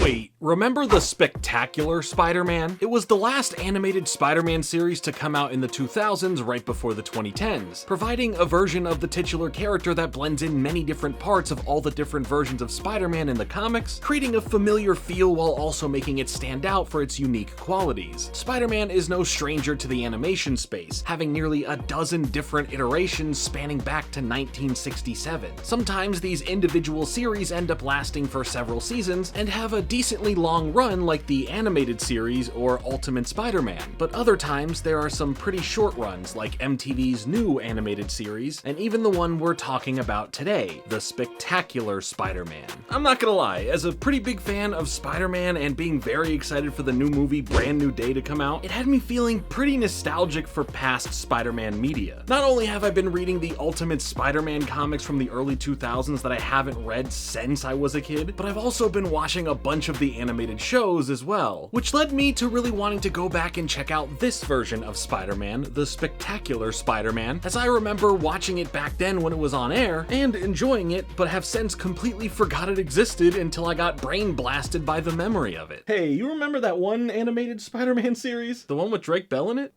Wait, remember the Spectacular Spider-Man? It was the last animated Spider-Man series to come out in the 2000s right before the 2010s, providing a version of the titular character that blends in many different parts of all the different versions of Spider-Man in the comics, creating a familiar feel while also making it stand out for its unique qualities. Spider-Man is no stranger to the animation space, having nearly a dozen different iterations spanning back to 1967. Sometimes these individual series end up lasting for several seasons and have a decently long run like the animated series or Ultimate Spider-Man, but other times there are some pretty short runs like MTV's new animated series, and even the one we're talking about today, the Spectacular Spider-Man. I'm not gonna lie, as a pretty big fan of Spider-Man and being very excited for the new movie Brand New Day to come out, it had me feeling pretty nostalgic for past Spider-Man media. Not only have I been reading the Ultimate Spider-Man comics from the early 2000s that I haven't read since I was a kid, but I've also been watching a bunch of the animated shows as well, which led me to really wanting to go back and check out this version of Spider-Man, the Spectacular Spider-Man, as I remember watching it back then when it was on air and enjoying it, but have since completely forgot it existed until I got brain blasted by the memory of it. Hey, you remember that one animated Spider-Man series? The one with Drake Bell in it?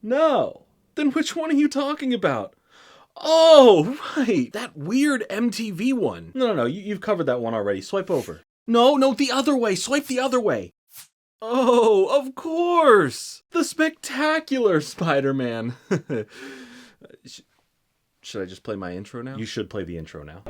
No. Then which one are you talking about? Oh, right, that weird MTV one. No, you've covered that one already. Swipe over. No, the other way. Swipe the other way. Oh, of course. The Spectacular Spider-Man. Should I just play my intro now? You should play the intro now.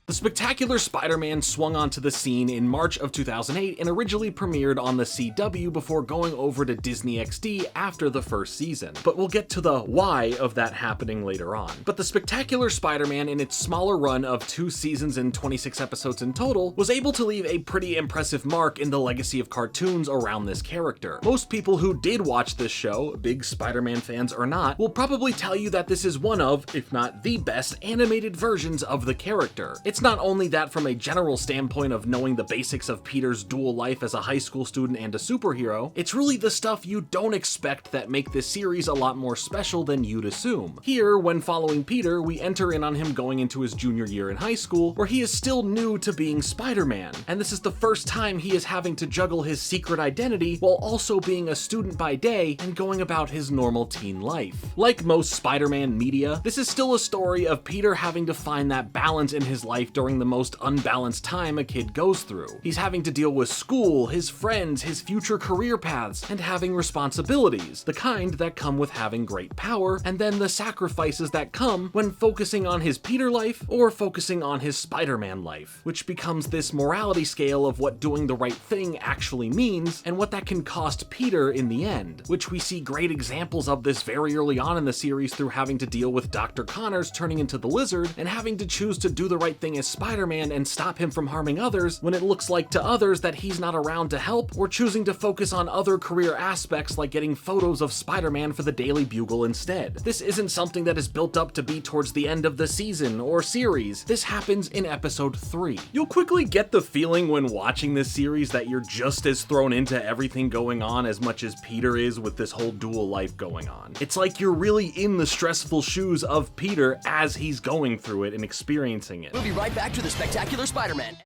The Spectacular Spider-Man swung onto the scene in March of 2008 and originally premiered on the CW before going over to Disney XD after the first season. But we'll get to the why of that happening later on. But the Spectacular Spider-Man, in its smaller run of 2 seasons and 26 episodes in total, was able to leave a pretty impressive mark in the legacy of cartoons around this character. Most people who did watch this show, big Spider-Man fans or not, will probably tell you that this is one of, if not the best, animated versions of the character. It's not only that from a general standpoint of knowing the basics of Peter's dual life as a high school student and a superhero, it's really the stuff you don't expect that make this series a lot more special than you'd assume. Here, when following Peter, we enter in on him going into his junior year in high school, where he is still new to being Spider-Man, and this is the first time he is having to juggle his secret identity while also being a student by day and going about his normal teen life. Like most Spider-Man media, this is still a story of Peter having to find that balance in his life during the most unbalanced time a kid goes through. He's having to deal with school, his friends, his future career paths, and having responsibilities, the kind that come with having great power, and then the sacrifices that come when focusing on his Peter life or focusing on his Spider-Man life, which becomes this morality scale of what doing the right thing actually means and what that can cost Peter in the end, which we see great examples of this very early on in the series through having to deal with Dr. Connors turning into the Lizard and having to choose to do the right thing as Spider-Man and stop him from harming others when it looks like to others that he's not around to help, or choosing to focus on other career aspects like getting photos of Spider-Man for the Daily Bugle instead. This isn't something that is built up to be towards the end of the season or series. This happens in episode 3. You'll quickly get the feeling when watching this series that you're just as thrown into everything going on as much as Peter is with this whole dual life going on. It's like you're really in the stressful shoes of Peter as he's going through it and experiencing it. We'll be right back to the Spectacular Spider-Man.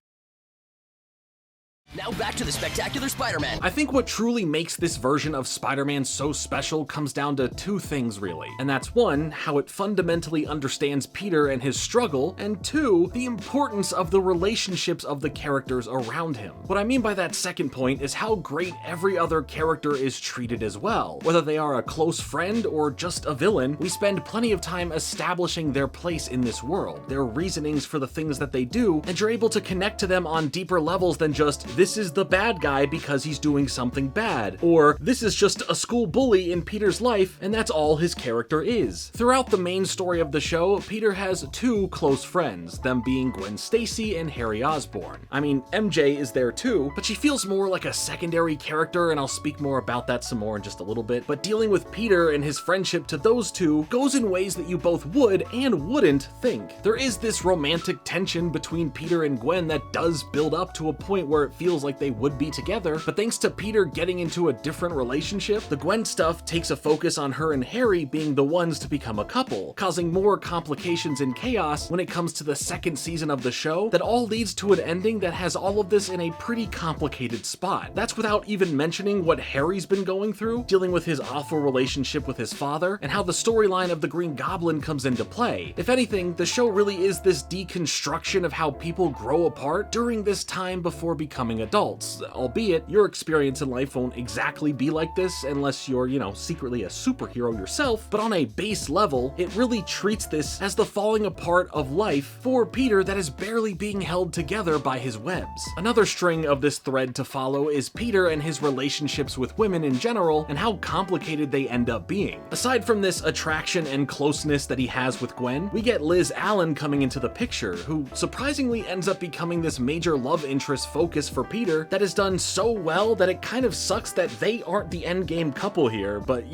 Now back to the Spectacular Spider-Man. I think what truly makes this version of Spider-Man so special comes down to 2 things really, and that's 1, how it fundamentally understands Peter and his struggle, and 2, the importance of the relationships of the characters around him. What I mean by that second point is how great every other character is treated as well. Whether they are a close friend or just a villain, we spend plenty of time establishing their place in this world, their reasonings for the things that they do, and you're able to connect to them on deeper levels than just, this is the bad guy because he's doing something bad, or this is just a school bully in Peter's life and that's all his character is. Throughout the main story of the show, Peter has 2 close friends, them being Gwen Stacy and Harry Osborn. I mean, MJ is there too, but she feels more like a secondary character, and I'll speak more about that some more in just a little bit, but dealing with Peter and his friendship to those 2 goes in ways that you both would and wouldn't think. There is this romantic tension between Peter and Gwen that does build up to a point where it feels feels like they would be together, but thanks to Peter getting into a different relationship, the Gwen stuff takes a focus on her and Harry being the ones to become a couple, causing more complications and chaos when it comes to the second season of the show that all leads to an ending that has all of this in a pretty complicated spot. That's without even mentioning what Harry's been going through, dealing with his awful relationship with his father, and how the storyline of the Green Goblin comes into play. If anything, the show really is this deconstruction of how people grow apart during this time before becoming adults, albeit your experience in life won't exactly be like this unless you're, secretly a superhero yourself, but on a base level, it really treats this as the falling apart of life for Peter that is barely being held together by his webs. Another string of this thread to follow is Peter and his relationships with women in general and how complicated they end up being. Aside from this attraction and closeness that he has with Gwen, we get Liz Allen coming into the picture, who surprisingly ends up becoming this major love interest focus for Peter that is done so well that it kind of sucks that they aren't the endgame couple here, but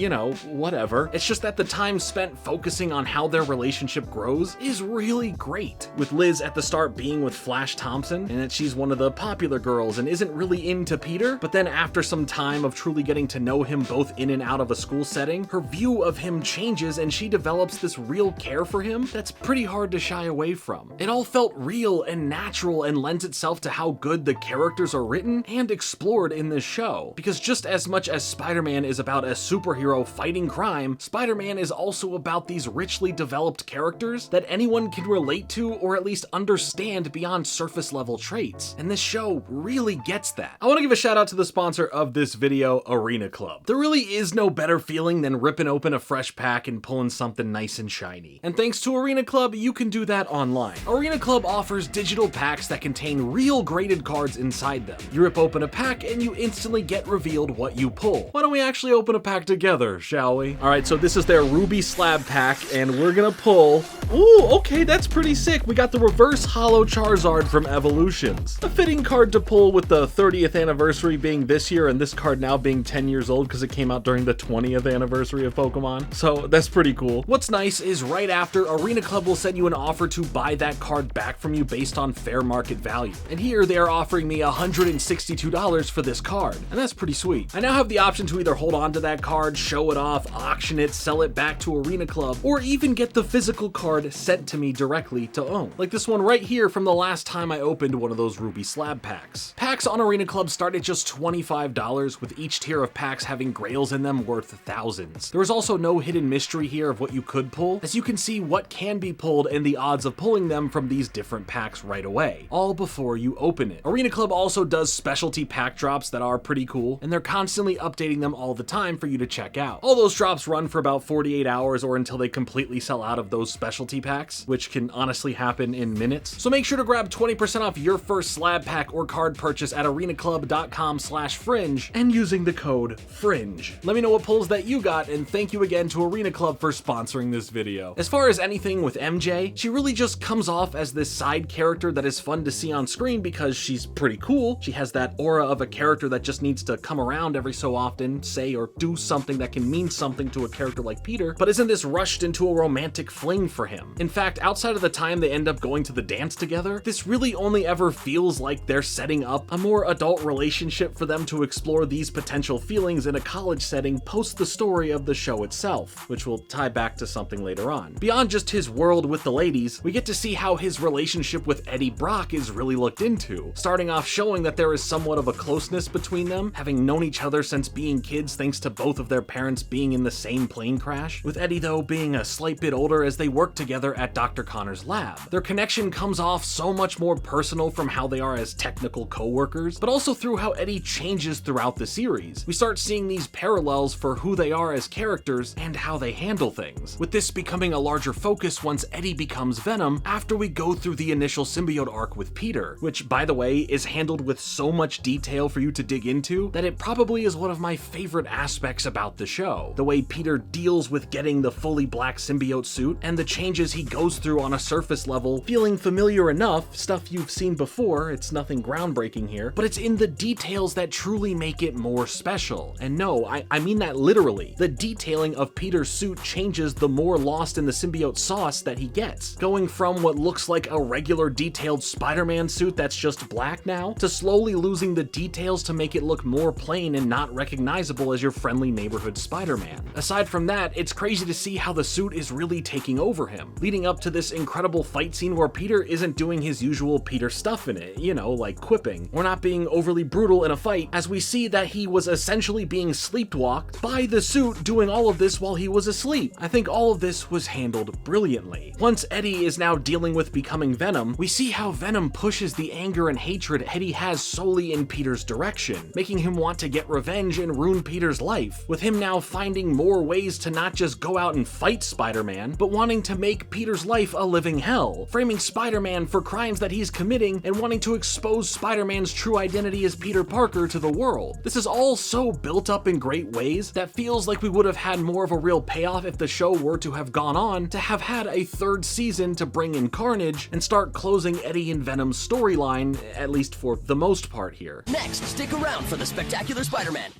whatever. It's just that the time spent focusing on how their relationship grows is really great, with Liz at the start being with Flash Thompson, and that she's one of the popular girls and isn't really into Peter, but then after some time of truly getting to know him both in and out of a school setting, her view of him changes and she develops this real care for him that's pretty hard to shy away from. It all felt real and natural and lends itself to how good the characters are written and explored in this show, because just as much as Spider-Man is about a superhero fighting crime, Spider-Man is also about these richly developed characters that anyone can relate to or at least understand beyond surface level traits, and this show really gets that. I want to give a shout out to the sponsor of this video, Arena Club. There really is no better feeling than ripping open a fresh pack and pulling something nice and shiny. And thanks to Arena Club, you can do that online. Arena Club offers digital packs that contain real graded cards inside them. You rip open a pack and you instantly get revealed what you pull. Why don't we actually open a pack together, shall we? Alright, so this is their Ruby Slab pack, and we're gonna pull... Ooh, okay, that's pretty sick. We got the reverse holo Charizard from Evolutions. A fitting card to pull with the 30th anniversary being this year and this card now being 10 years old because it came out during the 20th anniversary of Pokemon. So that's pretty cool. What's nice is right after, Arena Club will send you an offer to buy that card back from you based on fair market value. And here they are offering me $162 for this card, and that's pretty sweet. I now have the option to either hold on to that card, show it off, auction it, sell it back to Arena Club, or even get the physical card sent to me directly to own. Like this one right here from the last time I opened one of those Ruby Slab packs. Packs on Arena Club start at just $25, with each tier of packs having grails in them worth thousands. There is also no hidden mystery here of what you could pull, as you can see what can be pulled and the odds of pulling them from these different packs right away, all before you open it. Arena Club also does specialty pack drops that are pretty cool, and they're constantly updating them all the time for you to check out. All those drops run for about 48 hours or until they completely sell out of those specialty packs, which can honestly happen in minutes. So make sure to grab 20% off your first slab pack or card purchase at arenaclub.com/fringe and using the code FRINGE. Let me know what pulls that you got, and thank you again to Arena Club for sponsoring this video. As far as anything with MJ, she really just comes off as this side character that is fun to see on screen because she's pretty cool. She has that aura of a character that just needs to come around every so often, say or do something that can mean something to a character like Peter, but isn't this rushed into a romantic fling for him. In fact, outside of the time they end up going to the dance together, this really only ever feels like they're setting up a more adult relationship for them to explore these potential feelings in a college setting post the story of the show itself, which will tie back to something later on. Beyond just his world with the ladies, we get to see how his relationship with Eddie Brock is really looked into, starting off showing that there is somewhat of a closeness between them, having known each other since being kids thanks to both of their parents being in the same plane crash, with Eddie though being a slight bit older as they work together at Dr. Connor's lab. Their connection comes off so much more personal from how they are as technical co-workers, but also through how Eddie changes throughout the series. We start seeing these parallels for who they are as characters and how they handle things, with this becoming a larger focus once Eddie becomes Venom after we go through the initial symbiote arc with Peter, which by the way is handled with so much detail for you to dig into that it probably is one of my favorite aspects about the show. The way Peter deals with getting the fully black symbiote suit and the changes he goes through on a surface level, feeling familiar enough, stuff you've seen before, it's nothing groundbreaking here, but it's in the details that truly make it more special. And no, I mean that literally. The detailing of Peter's suit changes the more lost in the symbiote sauce that he gets, going from what looks like a regular detailed Spider-Man suit that's just black now, to slowly losing the details to make it look more plain and not recognizable as your friendly neighborhood Spider-Man. Aside from that, it's crazy to see how the suit is really taking over him, leading up to this incredible fight scene where Peter isn't doing his usual Peter stuff in it, you know, like quipping, or not being overly brutal in a fight, as we see that he was essentially being sleepwalked by the suit doing all of this while he was asleep. I think all of this was handled brilliantly. Once Eddie is now dealing with becoming Venom, we see how Venom pushes the anger and hatred Eddie has solely in Peter's direction, making him want to get revenge and ruin Peter's life, with him now finding more ways to not just go out and fight Spider-Man, but wanting to make Peter's life a living hell, framing Spider-Man for crimes that he's committing and wanting to expose Spider-Man's true identity as Peter Parker to the world. This is all so built up in great ways that feels like we would have had more of a real payoff if the show were to have gone on to have had a third season to bring in Carnage and start closing Eddie and Venom's storyline, at least for the most part here. Next, stick around for the Spectacular Spider-Man.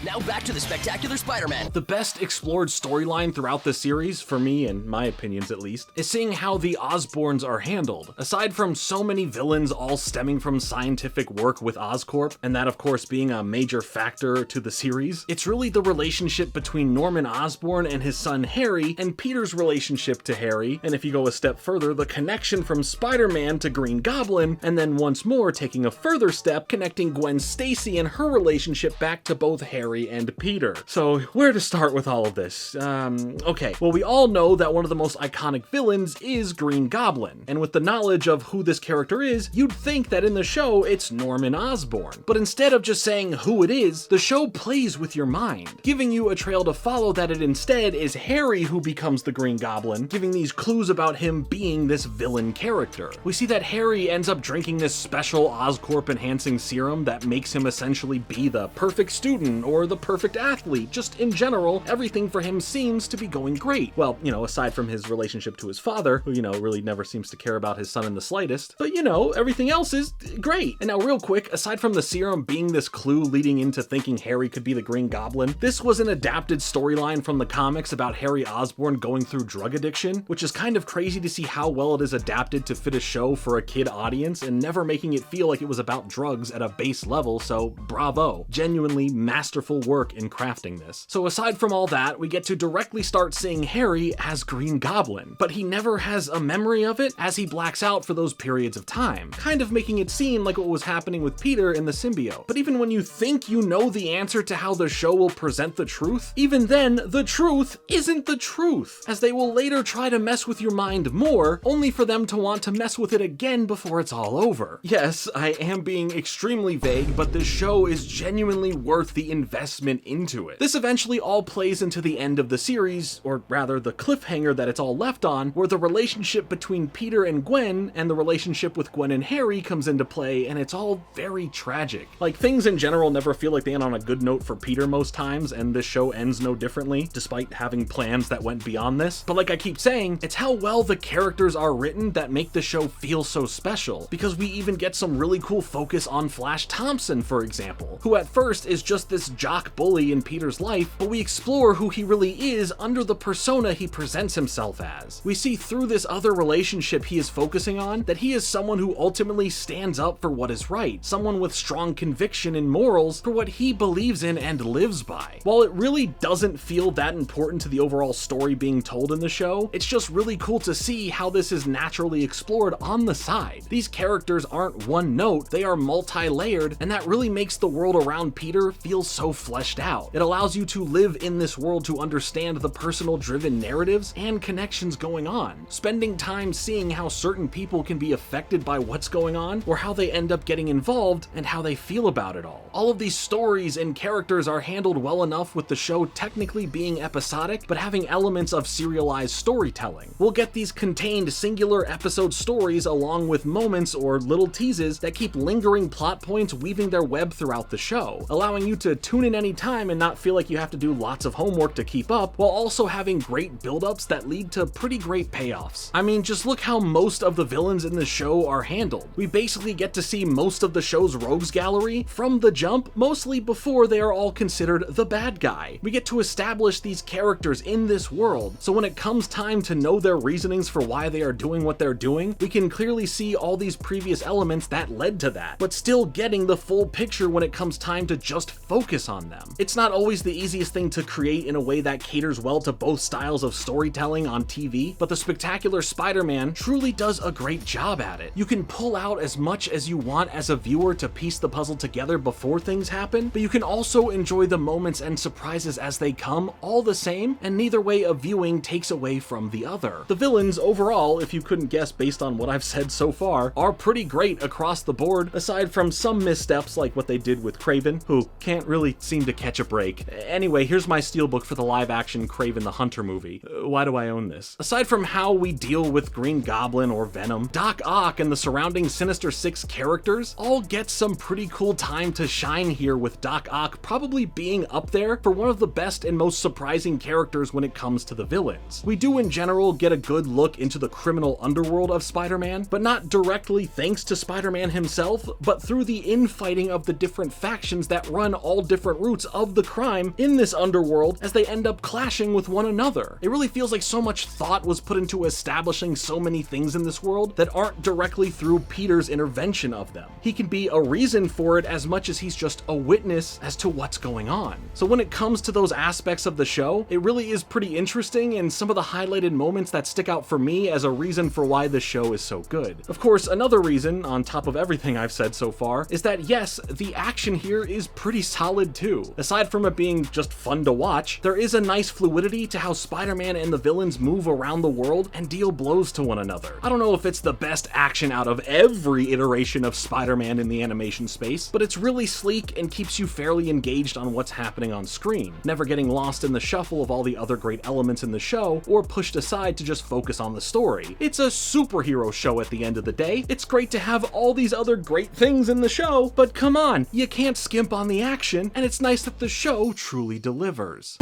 Now back to the Spectacular Spider-Man. The best explored storyline throughout the series, for me and my opinions at least, is seeing how the Osborns are handled. Aside from so many villains all stemming from scientific work with Oscorp, and that of course being a major factor to the series, it's really the relationship between Norman Osborn and his son Harry, and Peter's relationship to Harry, and if you go a step further, the connection from Spider-Man to Green Goblin, and then once more taking a further step, connecting Gwen Stacy and her relationship back to both Harry and Peter. So where to start with all of this? Okay, well we all know that one of the most iconic villains is Green Goblin, and with the knowledge of who this character is, you'd think that in the show it's Norman Osborn. But instead of just saying who it is, the show plays with your mind, giving you a trail to follow that it instead is Harry who becomes the Green Goblin, giving these clues about him being this villain character. We see that Harry ends up drinking this special Oscorp enhancing serum that makes him essentially be the perfect student or the perfect athlete. Just in general, everything for him seems to be going great. Well, you know, aside from his relationship to his father, who, you know, really never seems to care about his son in the slightest. But, you know, everything else is great. And now real quick, aside from the serum being this clue leading into thinking Harry could be the Green Goblin, this was an adapted storyline from the comics about Harry Osborn going through drug addiction, which is kind of crazy to see how well it is adapted to fit a show for a kid audience and never making it feel like it was about drugs at a base level, so bravo. Genuinely masterful work in crafting this. So aside from all that, we get to directly start seeing Harry as Green Goblin, but he never has a memory of it as he blacks out for those periods of time, kind of making it seem like what was happening with Peter in the symbiote. But even when you think you know the answer to how the show will present the truth, even then, the truth isn't the truth, as they will later try to mess with your mind more, only for them to want to mess with it again before it's all over. Yes, I am being extremely vague, but this show is genuinely worth the investment into it. This eventually all plays into the end of the series, or rather the cliffhanger that it's all left on, where the relationship between Peter and Gwen and the relationship with Gwen and Harry comes into play, and it's all very tragic. Like, things in general never feel like they end on a good note for Peter most times, and this show ends no differently, despite having plans that went beyond this. But like I keep saying, it's how well the characters are written that make the show feel so special, because we even get some really cool focus on Flash Thompson, for example, who at first is just this jock bully in Peter's life, but we explore who he really is under the persona he presents himself as. We see through this other relationship he is focusing on that he is someone who ultimately stands up for what is right, someone with strong conviction and morals for what he believes in and lives by. While it really doesn't feel that important to the overall story being told in the show, it's just really cool to see how this is naturally explored on the side. These characters aren't one note, they are multi-layered, and that really makes the world around Peter feel so fleshed out. It allows you to live in this world to understand the personal driven narratives and connections going on, spending time seeing how certain people can be affected by what's going on, or how they end up getting involved and how they feel about it all. All of these stories and characters are handled well enough with the show technically being episodic, but having elements of serialized storytelling. We'll get these contained singular episode stories along with moments or little teases that keep lingering plot points weaving their web throughout the show, allowing you to tune in anytime and not feel like you have to do lots of homework to keep up, while also having great build-ups that lead to pretty great payoffs. I mean, just look how most of the villains in the show are handled. We basically get to see most of the show's rogues gallery from the jump, mostly before they are all considered the bad guy. We get to establish these characters in this world, so when it comes time to know their reasonings for why they are doing what they're doing, we can clearly see all these previous elements that led to that, but still getting the full picture when it comes time to just focus on them. It's not always the easiest thing to create in a way that caters well to both styles of storytelling on TV, but the Spectacular Spider-Man truly does a great job at it. You can pull out as much as you want as a viewer to piece the puzzle together before things happen, but you can also enjoy the moments and surprises as they come all the same, and neither way of viewing takes away from the other. The villains overall, if you couldn't guess based on what I've said so far, are pretty great across the board, aside from some missteps like what they did with Kraven, who can't really seem to catch a break. Anyway, here's my steelbook for the live-action Kraven the Hunter movie. Why do I own this? Aside from how we deal with Green Goblin or Venom, Doc Ock and the surrounding Sinister Six characters all get some pretty cool time to shine here, with Doc Ock probably being up there for one of the best and most surprising characters when it comes to the villains. We do in general get a good look into the criminal underworld of Spider-Man, but not directly thanks to Spider-Man himself, but through the infighting of the different factions that run all different routes of the crime in this underworld as they end up clashing with one another. It really feels like so much thought was put into establishing so many things in this world that aren't directly through Peter's intervention of them. He can be a reason for it as much as he's just a witness as to what's going on. So when it comes to those aspects of the show, it really is pretty interesting, and some of the highlighted moments that stick out for me as a reason for why the show is so good. Of course, another reason, on top of everything I've said so far, is that yes, the action here is pretty solid too. Aside from it being just fun to watch, there is a nice fluidity to how Spider-Man and the villains move around the world and deal blows to one another. I don't know if it's the best action out of every iteration of Spider-Man in the animation space, but it's really sleek and keeps you fairly engaged on what's happening on screen, never getting lost in the shuffle of all the other great elements in the show or pushed aside to just focus on the story. It's a superhero show at the end of the day. It's great to have all these other great things in the show, but come on, you can't skimp on the action, and it's nice that the show truly delivers.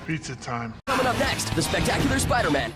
Pizza time. Coming up next, the Spectacular Spider-Man.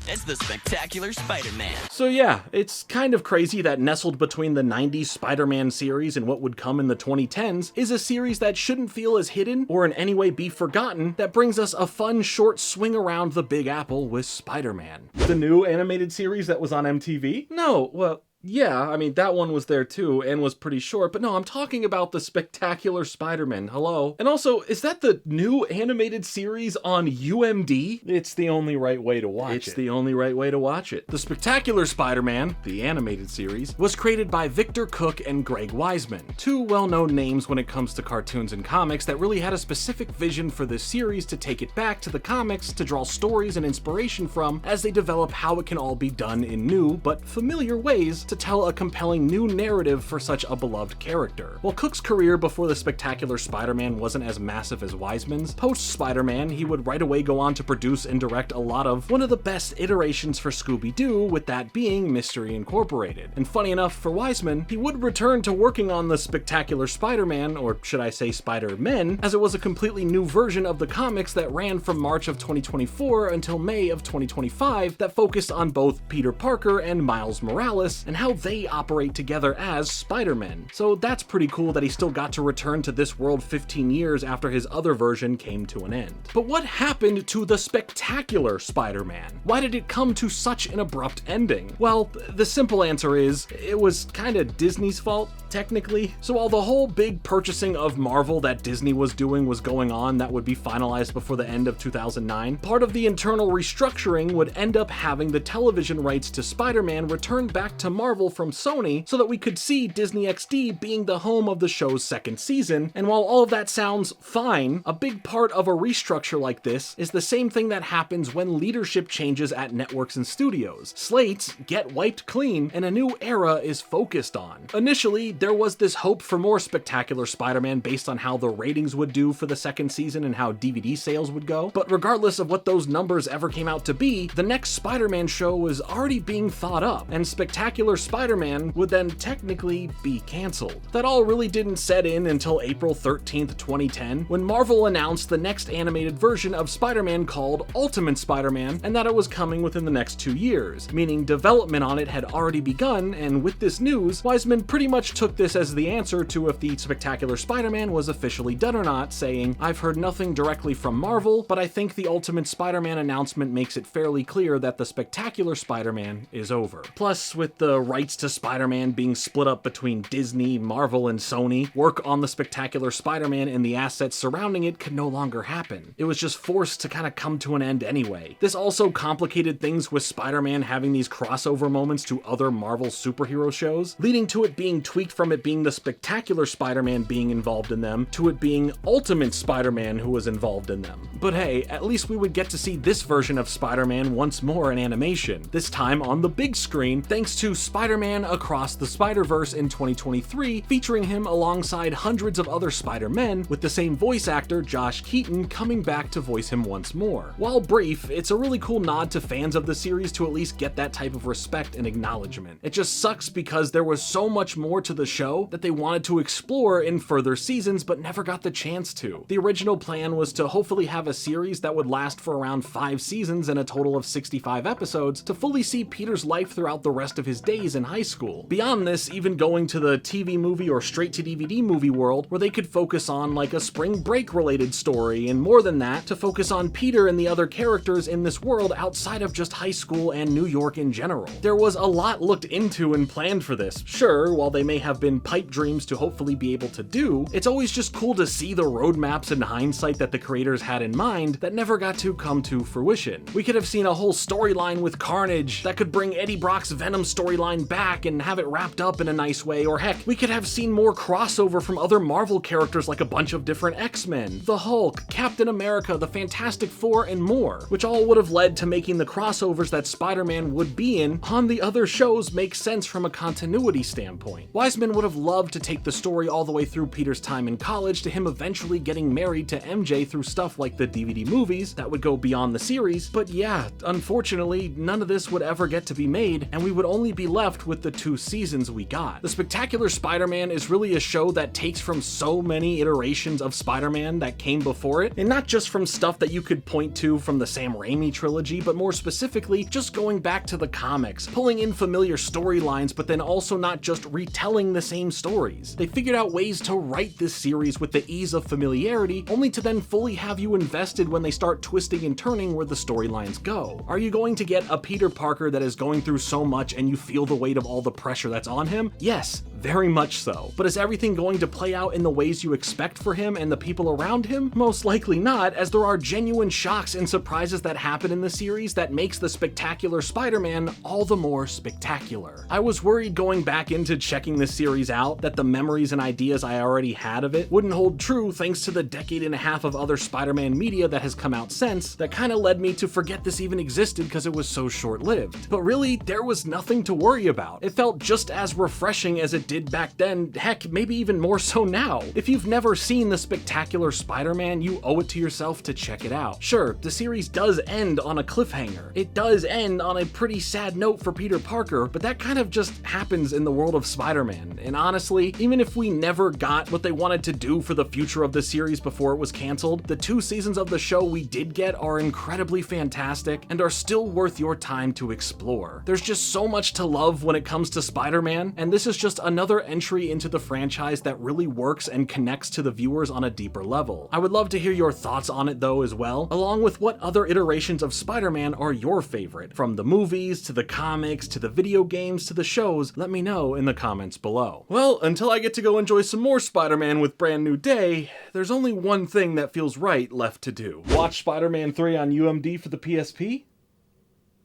It's the Spectacular Spider-Man. So yeah, it's kind of crazy that nestled between the 90s Spider-Man series and what would come in the 2010s is a series that shouldn't feel as hidden or in any way be forgotten, that brings us a fun short swing around the Big Apple with Spider-Man. The new animated series that was on MTV? No, well, yeah, I mean, that one was there too, and was pretty short, but no, I'm talking about the Spectacular Spider-Man, hello? And also, is that the new animated series on UMD? It's the only right way to watch it. It's the only right way to watch it. The Spectacular Spider-Man, the animated series, was created by Victor Cook and Greg Weisman, two well-known names when it comes to cartoons and comics that really had a specific vision for this series to take it back to the comics to draw stories and inspiration from as they develop how it can all be done in new but familiar ways to tell a compelling new narrative for such a beloved character. While Cook's career before the Spectacular Spider-Man wasn't as massive as Weisman's, post-Spider-Man he would right away go on to produce and direct a lot of one of the best iterations for Scooby-Doo, with that being Mystery Incorporated. And funny enough for Weisman, he would return to working on the Spectacular Spider-Man, or should I say Spider-Men, as it was a completely new version of the comics that ran from March of 2024 until May of 2025 that focused on both Peter Parker and Miles Morales and how they operate together as Spider-Men. So that's pretty cool that he still got to return to this world 15 years after his other version came to an end. But what happened to the Spectacular Spider-Man? Why did it come to such an abrupt ending? Well, the simple answer is, it was kinda Disney's fault, technically. So while the whole big purchasing of Marvel that Disney was doing was going on that would be finalized before the end of 2009, part of the internal restructuring would end up having the television rights to Spider-Man returned back to Marvel from Sony so that we could see Disney XD being the home of the show's second season. And while all of that sounds fine, a big part of a restructure like this is the same thing that happens when leadership changes at networks and studios. Slates get wiped clean and a new era is focused on. Initially, there was this hope for more Spectacular Spider-Man based on how the ratings would do for the second season and how DVD sales would go, but regardless of what those numbers ever came out to be, the next Spider-Man show was already being thought up, and Spectacular Spectacular Spider-Man would then technically be cancelled. That all really didn't set in until April 13th, 2010, when Marvel announced the next animated version of Spider-Man called Ultimate Spider-Man, and that it was coming within the next 2 years, meaning development on it had already begun. And with this news, Wiseman pretty much took this as the answer to if the Spectacular Spider-Man was officially done or not, saying, "I've heard nothing directly from Marvel, but I think the Ultimate Spider-Man announcement makes it fairly clear that the Spectacular Spider-Man is over." Plus, with the rights to Spider-Man being split up between Disney, Marvel, and Sony, work on the Spectacular Spider-Man and the assets surrounding it could no longer happen. It was just forced to kind of come to an end anyway. This also complicated things with Spider-Man having these crossover moments to other Marvel superhero shows, leading to it being tweaked from it being the Spectacular Spider-Man being involved in them to it being Ultimate Spider-Man who was involved in them. But hey, at least we would get to see this version of Spider-Man once more in animation, this time on the big screen thanks to Spider-Man Across the Spider-Verse in 2023, featuring him alongside hundreds of other Spider-Men, with the same voice actor, Josh Keaton, coming back to voice him once more. While brief, it's a really cool nod to fans of the series to at least get that type of respect and acknowledgement. It just sucks because there was so much more to the show that they wanted to explore in further seasons but never got the chance to. The original plan was to hopefully have a series that would last for around 5 seasons and a total of 65 episodes to fully see Peter's life throughout the rest of his days in high school. Beyond this, even going to the TV movie or straight to DVD movie world where they could focus on like a spring break related story, and more than that, to focus on Peter and the other characters in this world outside of just high school and New York in general. There was a lot looked into and planned for this. Sure, while they may have been pipe dreams to hopefully be able to do, it's always just cool to see the roadmaps in hindsight that the creators had in mind that never got to come to fruition. We could have seen a whole storyline with Carnage that could bring Eddie Brock's Venom storyline back and have it wrapped up in a nice way, or heck, we could have seen more crossover from other Marvel characters like a bunch of different X-Men, the Hulk, Captain America, the Fantastic Four, and more, which all would have led to making the crossovers that Spider-Man would be in on the other shows make sense from a continuity standpoint. Wiseman would have loved to take the story all the way through Peter's time in college to him eventually getting married to MJ through stuff like the DVD movies that would go beyond the series, but yeah, unfortunately, none of this would ever get to be made, and we would only be left with the 2 seasons we got. The Spectacular Spider-Man is really a show that takes from so many iterations of Spider-Man that came before it, and not just from stuff that you could point to from the Sam Raimi trilogy, but more specifically, just going back to the comics, pulling in familiar storylines, but then also not just retelling the same stories. They figured out ways to write this series with the ease of familiarity, only to then fully have you invested when they start twisting and turning where the storylines go. Are you going to get a Peter Parker that is going through so much and you feel the weight of all the pressure that's on him? Yes, very much so. But is everything going to play out in the ways you expect for him and the people around him? Most likely not, as there are genuine shocks and surprises that happen in the series that makes the Spectacular Spider-Man all the more spectacular. I was worried going back into checking this series out that the memories and ideas I already had of it wouldn't hold true thanks to the decade and a half of other Spider-Man media that has come out since that kind of led me to forget this even existed because it was so short-lived. But really, there was nothing to worry about. It felt just as refreshing as it did back then, heck, maybe even more so now. If you've never seen the Spectacular Spider-Man, you owe it to yourself to check it out. Sure, the series does end on a cliffhanger. It does end on a pretty sad note for Peter Parker, but that kind of just happens in the world of Spider-Man. And honestly, even if we never got what they wanted to do for the future of the series before it was canceled, the 2 seasons of the show we did get are incredibly fantastic and are still worth your time to explore. There's just so much to love when it comes to Spider-Man, and this is just another entry into the franchise that really works and connects to the viewers on a deeper level. I would love to hear your thoughts on it though as well, along with what other iterations of Spider-Man are your favorite. From the movies, to the comics, to the video games, to the shows, let me know in the comments below. Well, until I get to go enjoy some more Spider-Man with Brand New Day, there's only one thing that feels right left to do. Watch Spider-Man 3 on UMD for the PSP?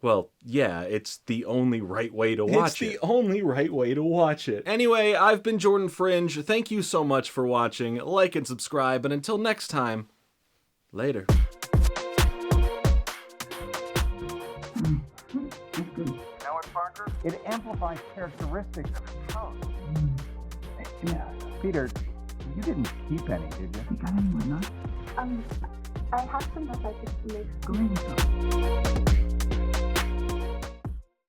Well, yeah, it's the only right way to watch it. It's the only right way to watch it. Anyway, I've been Jordan Fringe. Thank you so much for watching. Like and subscribe, and until next time, later. Parker? It amplifies characteristics of its tone. Yeah. Peter, you didn't keep any, did you? You got any more nuts? I have some nuts I could make. Go ahead and go.